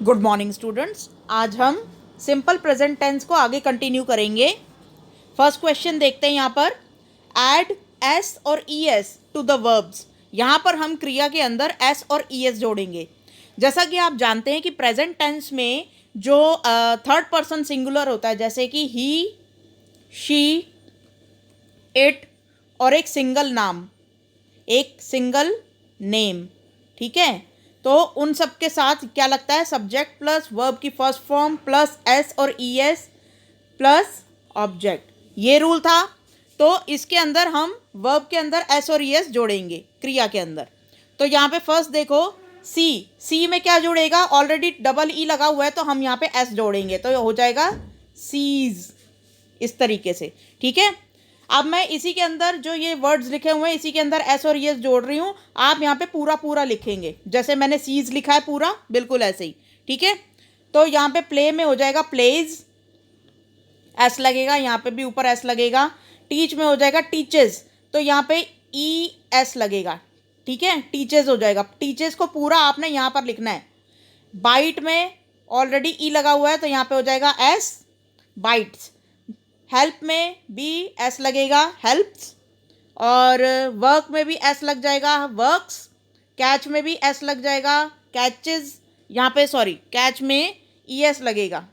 Good morning students. आज हम simple present tense को आगे कंटिन्यू करेंगे। फर्स्ट क्वेश्चन देखते हैं यहाँ पर। ऐड एस और E S to the verbs. यहाँ पर हम क्रिया के अंदर एस और ई एस जोड़ेंगे। जैसा कि आप जानते हैं कि प्रेजेंट टेंस में जो थर्ड पर्सन सिंगुलर होता है, जैसे कि ही, शी, इट और एक सिंगल नाम, एक सिंगल नेम, ठीक है। तो उन सब के साथ क्या लगता है, सब्जेक्ट प्लस वर्ब की फर्स्ट फॉर्म प्लस एस और ई एस प्लस ऑब्जेक्ट, ये रूल था। तो इसके अंदर हम वर्ब के अंदर एस और ई एस जोड़ेंगे क्रिया के अंदर। तो यहाँ पे फर्स्ट देखो, सी में क्या जुड़ेगा, ऑलरेडी डबल ई लगा हुआ है तो हम यहाँ पे एस जोड़ेंगे तो हो जाएगा सीज, इस तरीके से, ठीक है। अब मैं इसी के अंदर जो ये वर्ड्स लिखे हुए हैं इसी के अंदर एस और एस जोड़ रही हूँ। आप यहाँ पे पूरा पूरा लिखेंगे, जैसे मैंने सीज लिखा है पूरा, बिल्कुल ऐसे ही, ठीक है। तो यहाँ पे प्ले में हो जाएगा प्लेज, एस लगेगा, यहाँ पे भी ऊपर एस लगेगा। टीच में हो जाएगा टीचेस, तो यहाँ पे ई एस लगेगा, ठीक है, टीचेस हो जाएगा। टीचेस को पूरा आपने यहाँ पर लिखना है। बाइट में ऑलरेडी ई लगा हुआ है तो यहाँ पे हो जाएगा एस, बाइट्स। हेल्प में भी एस लगेगा, हेल्प्स। और वर्क में भी एस लग जाएगा, वर्क्स। कैच में भी एस लग जाएगा, कैचेस। यहाँ पे सॉरी, कैच में ई एस लगेगा,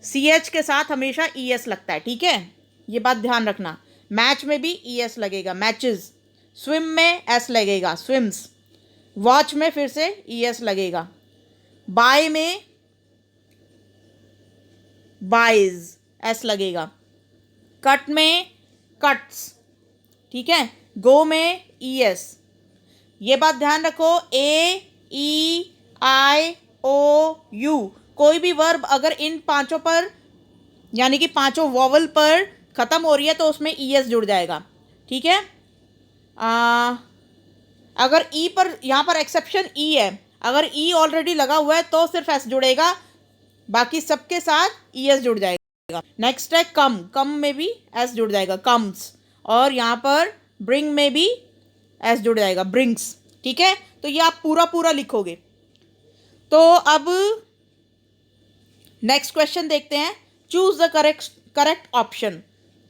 सी एच के साथ हमेशा ई एस लगता है, ठीक है, ये बात ध्यान रखना। मैच में भी ई एस लगेगा, मैचेस। स्विम में एस लगेगा, स्विम्स। वॉच में फिर से ई एस लगेगा। बाय में बाइज, एस लगेगा। कट में कट्स, ठीक है। गो में ई एस। ये बात ध्यान रखो, ए ई आई ओ यू, कोई भी वर्ब अगर इन पांचों पर यानी कि पांचों वॉवल पर ख़त्म हो रही है तो उसमें ई एस जुड़ जाएगा, ठीक है। अगर ई पर, यहाँ पर एक्सेप्शन ई है, अगर ई ऑलरेडी लगा हुआ है तो सिर्फ एस जुड़ेगा, बाकी सबके साथ ई एस जुड़ जाएगा। नेक्स्ट है कम, कम में भी एस जुड़ जाएगा, कम्स। और यहाँ पर ब्रिंग में भी एस जुड़ जाएगा, ब्रिंग्स, ठीक है। तो ये आप पूरा पूरा लिखोगे। तो अब नेक्स्ट क्वेश्चन देखते हैं। Choose the correct option.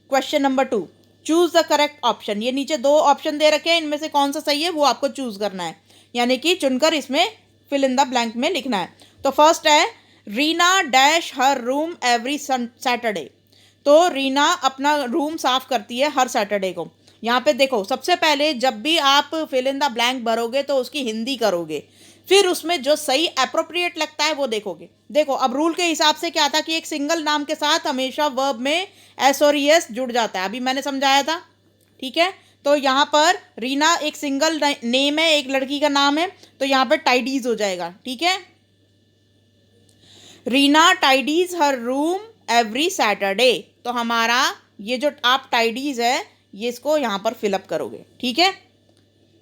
Question number 2, choose the correct option. ये नीचे दो ऑप्शन दे रखे हैं, इनमें से कौन सा सही है वो आपको चूज करना है, यानी कि चुनकर इसमें फिल इन द ब्लैंक में लिखना है। तो फर्स्ट है, Reena dash her room every Saturday. तो रीना अपना रूम साफ करती है हर सैटरडे को। यहाँ पे देखो, सबसे पहले जब भी आप फिल इन द ब्लैंक भरोगे तो उसकी हिंदी करोगे, फिर उसमें जो सही अप्रोप्रिएट लगता है वो देखोगे। देखो अब रूल के हिसाब से क्या था कि एक सिंगल नाम के साथ हमेशा वर्ब में एस और एस जुड़ जाता है, अभी मैंने समझाया था, ठीक है। तो यहाँ पर रीना एक सिंगल नेम है, एक लड़की का नाम है, तो यहाँ पर टाइडीज हो जाएगा, ठीक है। रीना टाइडीज हर रूम एवरी सैटरडे, तो हमारा ये जो आप टाइडीज है ये इसको यहाँ पर फिलअप करोगे, ठीक है।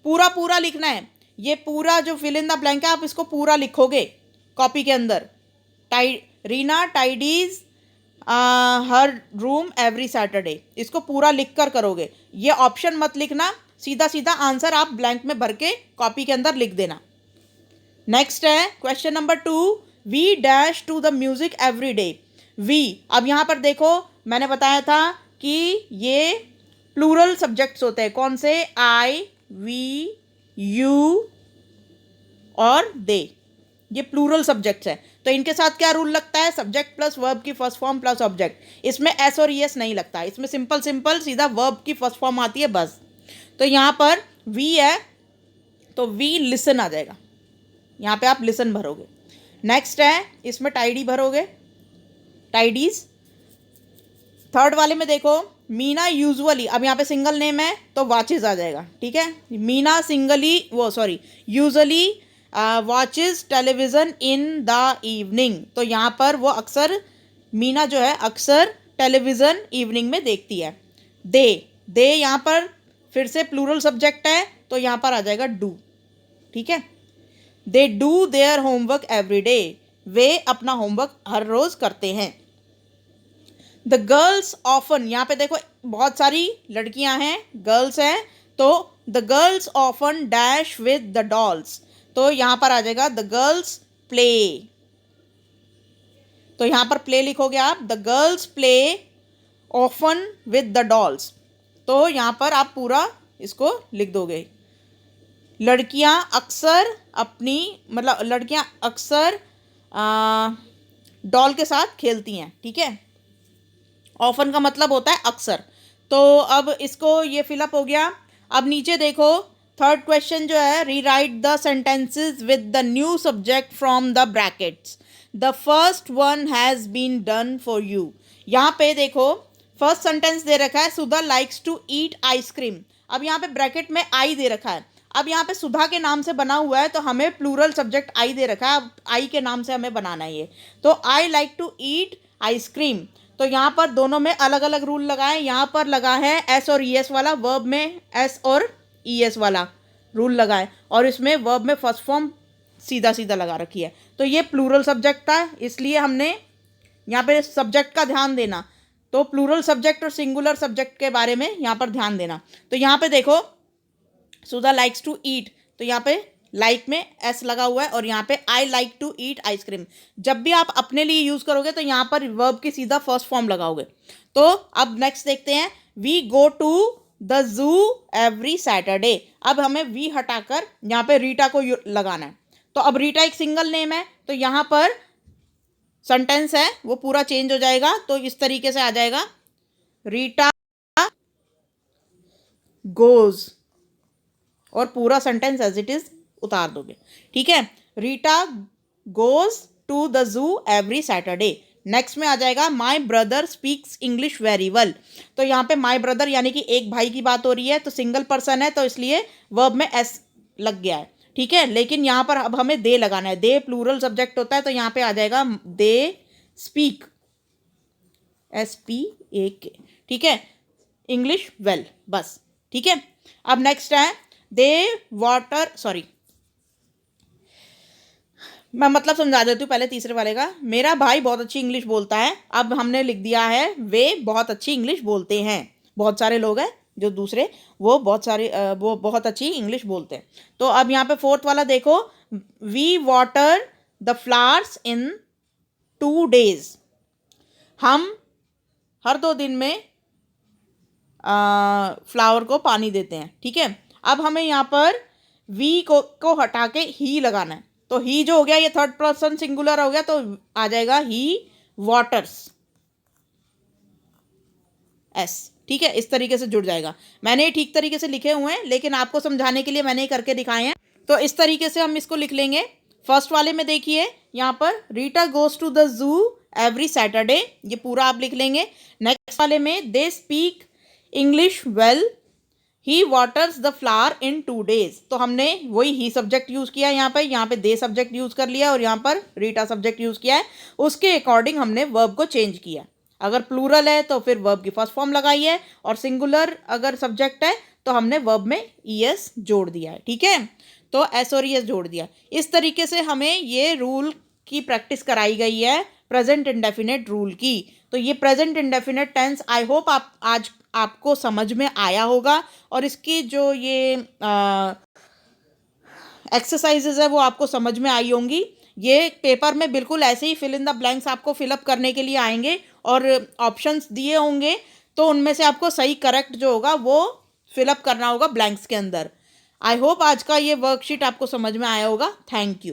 पूरा पूरा लिखना है, ये पूरा जो फिल इन द ब्लैंक है आप इसको पूरा लिखोगे कॉपी के अंदर। रीना टाइडीज हर रूम एवरी सैटरडे, इसको पूरा लिख कर करोगे। ये ऑप्शन मत लिखना, सीधा सीधा आंसर आप ब्लैंक में भर के कॉपी के अंदर लिख देना। नेक्स्ट है question number 2, we dash to the music every day. We, अब यहाँ पर देखो मैंने बताया था कि ये प्लूरल सब्जेक्ट्स होते हैं, कौन से, आई, वी, यू और दे, ये प्लूरल सब्जेक्ट्स हैं। तो इनके साथ क्या रूल लगता है, सब्जेक्ट प्लस वर्ब की फर्स्ट फॉर्म प्लस ऑब्जेक्ट। इसमें एस और एस नहीं लगता, इसमें सिंपल सिंपल सीधा वर्ब की फर्स्ट फॉर्म आती है बस। तो यहाँ पर वी है तो वी लिसन आ जाएगा, यहाँ पे आप लिसन भरोगे। नेक्स्ट है, इसमें टाइडी भरोगे, टाइडीज। थर्ड वाले में देखो, मीना यूजुअली, अब यहाँ पे सिंगल नेम है तो वॉचेज आ जाएगा, ठीक है। Meena usually watches television in the evening, तो यहाँ पर वो अक्सर, मीना जो है अक्सर टेलीविज़न इवनिंग में देखती है। दे यहाँ पर फिर से प्लूरल सब्जेक्ट है तो यहाँ पर आ जाएगा डू, ठीक है। They do their homework every day, वे अपना होमवर्क हर रोज़ करते हैं। द गर्ल्स ऑफन, यहाँ पे देखो बहुत सारी लड़कियां हैं, गर्ल्स हैं, तो the girls often dash with the dolls, तो यहाँ पर आ जाएगा द गर्ल्स प्ले, तो यहाँ पर प्ले लिखोगे आप, the girls play often with the dolls, तो यहाँ पर आप पूरा इसको लिख दोगे। लड़कियाँ अक्सर अपनी, मतलब लड़कियाँ अक्सर डॉल के साथ खेलती हैं, ठीक है। ऑफन का मतलब होता है अक्सर। तो अब इसको ये फिलअप हो गया। अब नीचे देखो, थर्ड क्वेश्चन जो है, rewrite the sentences with the new subject from the brackets, the first one has been done for you. यहाँ पे देखो फर्स्ट सेंटेंस दे रखा है, Sudha likes to eat ice cream. अब यहाँ पे ब्रैकेट में आई दे रखा है। अब यहाँ पे सुधा के नाम से बना हुआ है, तो हमें प्लूरल सब्जेक्ट आई दे रखा है, अब आई के नाम से हमें बनाना है ये। तो I like to eat ice cream, तो यहाँ पर दोनों में अलग अलग रूल लगाए। यहाँ पर लगा है एस और ई एस वाला, वर्ब में एस और ई एस वाला रूल लगाए, और इसमें वर्ब में फर्स्ट फॉर्म सीधा सीधा लगा रखी है। तो ये प्लूरल सब्जेक्ट था, इसलिए हमने यहाँ पे सब्जेक्ट का ध्यान देना। तो प्लूरल सब्जेक्ट और सिंगुलर सब्जेक्ट के बारे में यहाँ पर ध्यान देना। तो यहाँ पे देखो सुधा लाइक्स टू ईट, तो यहाँ पे लाइक में एस लगा हुआ है, और यहाँ पे I like to eat ice cream. जब भी आप अपने लिए यूज़ करोगे तो यहाँ पर वर्ब की सीधा फर्स्ट फॉर्म लगाओगे। तो अब नेक्स्ट देखते हैं, we go to the zoo every Saturday. अब हमें वी हटाकर यहाँ पे रीटा को लगाना है। तो अब रीटा एक सिंगल नेम है, तो यहाँ पर सेंटेंस है वो पूरा चेंज हो जाएगा। तो इस तरीके से आ जाएगा, रीटा गोज, और पूरा सेंटेंस एज इट इज उतार दोगे, ठीक है। Rita goes to the zoo every Saturday. Next में आ जाएगा, my brother speaks English very well. तो यहाँ पे माई ब्रदर यानी कि एक भाई की बात हो रही है, तो सिंगल पर्सन है, तो इसलिए वर्ब में एस लग गया है, ठीक है। लेकिन यहाँ पर अब हमें दे लगाना है, दे प्लूरल सब्जेक्ट होता है, तो यहाँ पे आ जाएगा दे स्पीक, SPAK, ठीक है, इंग्लिश वेल, बस, ठीक है। अब नेक्स्ट है, दे वाटर, सॉरी मैं मतलब समझा देती हूँ पहले तीसरे वाले का। मेरा भाई बहुत अच्छी इंग्लिश बोलता है, अब हमने लिख दिया है वे बहुत अच्छी इंग्लिश बोलते हैं। बहुत सारे लोग हैं जो दूसरे, वो बहुत अच्छी इंग्लिश बोलते हैं। तो अब यहाँ पे फोर्थ वाला देखो, we water the flowers in 2 days। हम हर 2 दिन में फ्लावर को पानी देते हैं, ठीक है। अब हमें यहाँ पर वी को हटा के ही लगाना है। तो ही जो हो गया ये थर्ड पर्सन सिंगुलर हो गया, तो आ जाएगा ही वाटर्स, एस, ठीक है। इस तरीके से जुड़ जाएगा। मैंने ये ठीक तरीके से लिखे हुए हैं, लेकिन आपको समझाने के लिए मैंने करके दिखाए हैं। तो इस तरीके से हम इसको लिख लेंगे। फर्स्ट वाले में देखिए यहाँ पर, Rita goes to the zoo every Saturday, ये पूरा आप लिख लेंगे। नेक्स्ट वाले में, they speak English well, he waters the flower in 2 days। तो हमने वही ही सब्जेक्ट यूज़ किया यहाँ पे दे सब्जेक्ट यूज़ कर लिया, और यहाँ पर रीटा सब्जेक्ट यूज़ किया है। उसके अकॉर्डिंग हमने वर्ब को चेंज किया। अगर प्लूरल है तो फिर वर्ब की फर्स्ट फॉर्म लगाई है, और सिंगुलर अगर सब्जेक्ट है तो हमने वर्ब में ES जोड़ दिया है, ठीक है। तो S और ES जोड़ दिया। इस तरीके से हमें ये रूल की प्रैक्टिस कराई गई है, प्रेजेंट इंडेफिनेट रूल की। तो ये present indefinite tense I hope आज आपको समझ में आया होगा, और इसकी जो ये एक्सरसाइजेज है वो आपको समझ में आई होंगी। ये पेपर में बिल्कुल ऐसे ही फिल इन द ब्लैंक्स आपको फिलअप करने के लिए आएंगे, और ऑप्शंस दिए होंगे, तो उनमें से आपको सही करेक्ट जो होगा वो फिलअप करना होगा ब्लैंक्स के अंदर। आई होप आज का ये वर्कशीट आपको समझ में आया होगा। Thank you.